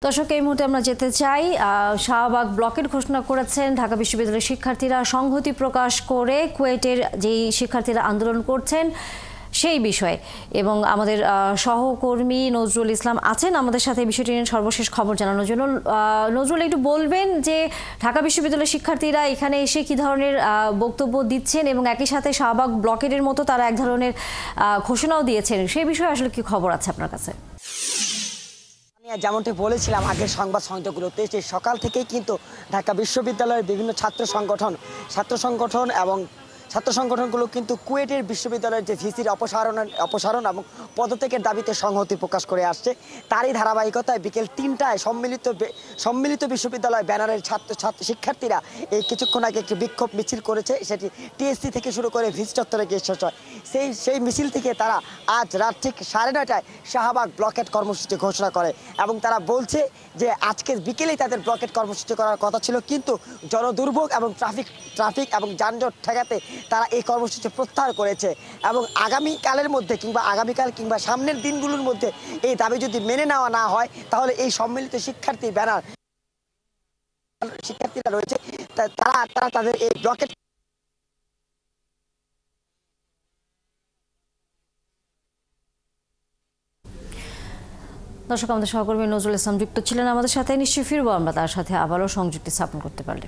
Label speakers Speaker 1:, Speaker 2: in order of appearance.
Speaker 1: দর্শক, এই মুহূর্তে আমরা যেতে চাই শাহবাগ ব্লকের ঘোষণা করেছেন ঢাকা বিশ্ববিদ্যালয়ের শিক্ষার্থীরা সংহতি প্রকাশ করে কুয়েটের যেই শিক্ষার্থীরা আন্দোলন করছেন সেই বিষয়ে। এবং আমাদের সহকর্মী নজরুল ইসলাম আছেন আমাদের সাথে বিষয়টি নিয়ে সর্বশেষ খবর জানানোর জন্য। নজরুল, একটু বলবেন যে ঢাকা বিশ্ববিদ্যালয়ের শিক্ষার্থীরা এখানে এসে কি ধরনের বক্তব্য দিচ্ছেন এবং একই সাথে শাহবাগ ব্লকের মতো তারা এক ধরনের ঘোষণাও দিয়েছেন, সেই বিষয়ে আসলে কি খবর আছে আপনার কাছে?
Speaker 2: যেমনটি বলেছিলাম আগের সংবাদ সংযোগগুলোতে, যে সকাল থেকেই কিন্তু ঢাকা বিশ্ববিদ্যালয়ের বিভিন্ন ছাত্র সংগঠন এবং ছাত্র সংগঠনগুলো কিন্তু কুয়েটের বিশ্ববিদ্যালয়ের যে ভিসির অপসারণ এবং পদত্যাগের দাবিতে সংহতি প্রকাশ করে আসছে। তারই ধারাবাহিকতায় বিকেল ৩টায় সম্মিলিত বিশ্ববিদ্যালয় ব্যানারের শিক্ষার্থীরা এই কিছুক্ষণ আগে একটি বিক্ষোভ মিছিল করেছে। সেটি টিএসসি থেকে শুরু করে ভিসি চত্বরে গিয়ে শেষ হয়। সেই মিছিল থেকে তারা আজ রাত ঠিক 9:30টায় শাহবাগ ব্লকেট কর্মসূচি ঘোষণা করে এবং তারা বলছে যে আজকে বিকেলেই তাদের ব্লকেট কর্মসূচি করার কথা ছিল, কিন্তু জনদুর্ভোগ এবং ট্রাফিক এবং যানজট ঠেকাতে তারা এই কর্মসূচি প্রত্যাহার করেছে। এবং আগামীকাল কিংবা সামনের দিনগুলোর মধ্যে এই দাবি যদি মেনে নেওয়া না হয়, তাহলে এই সম্মিলিত শিক্ষার্থীরা রয়েছে তারা তাদের এই ব্লকেট।
Speaker 1: দর্শক, আমাদের সহকর্মী নজরুল ইসলাম যুক্ত ছিলেন আমাদের সাথে। নিশ্চয়ই ফিরবো আমরা তার সাথে আবারও সংযুক্তি স্থাপন করতে পারলে।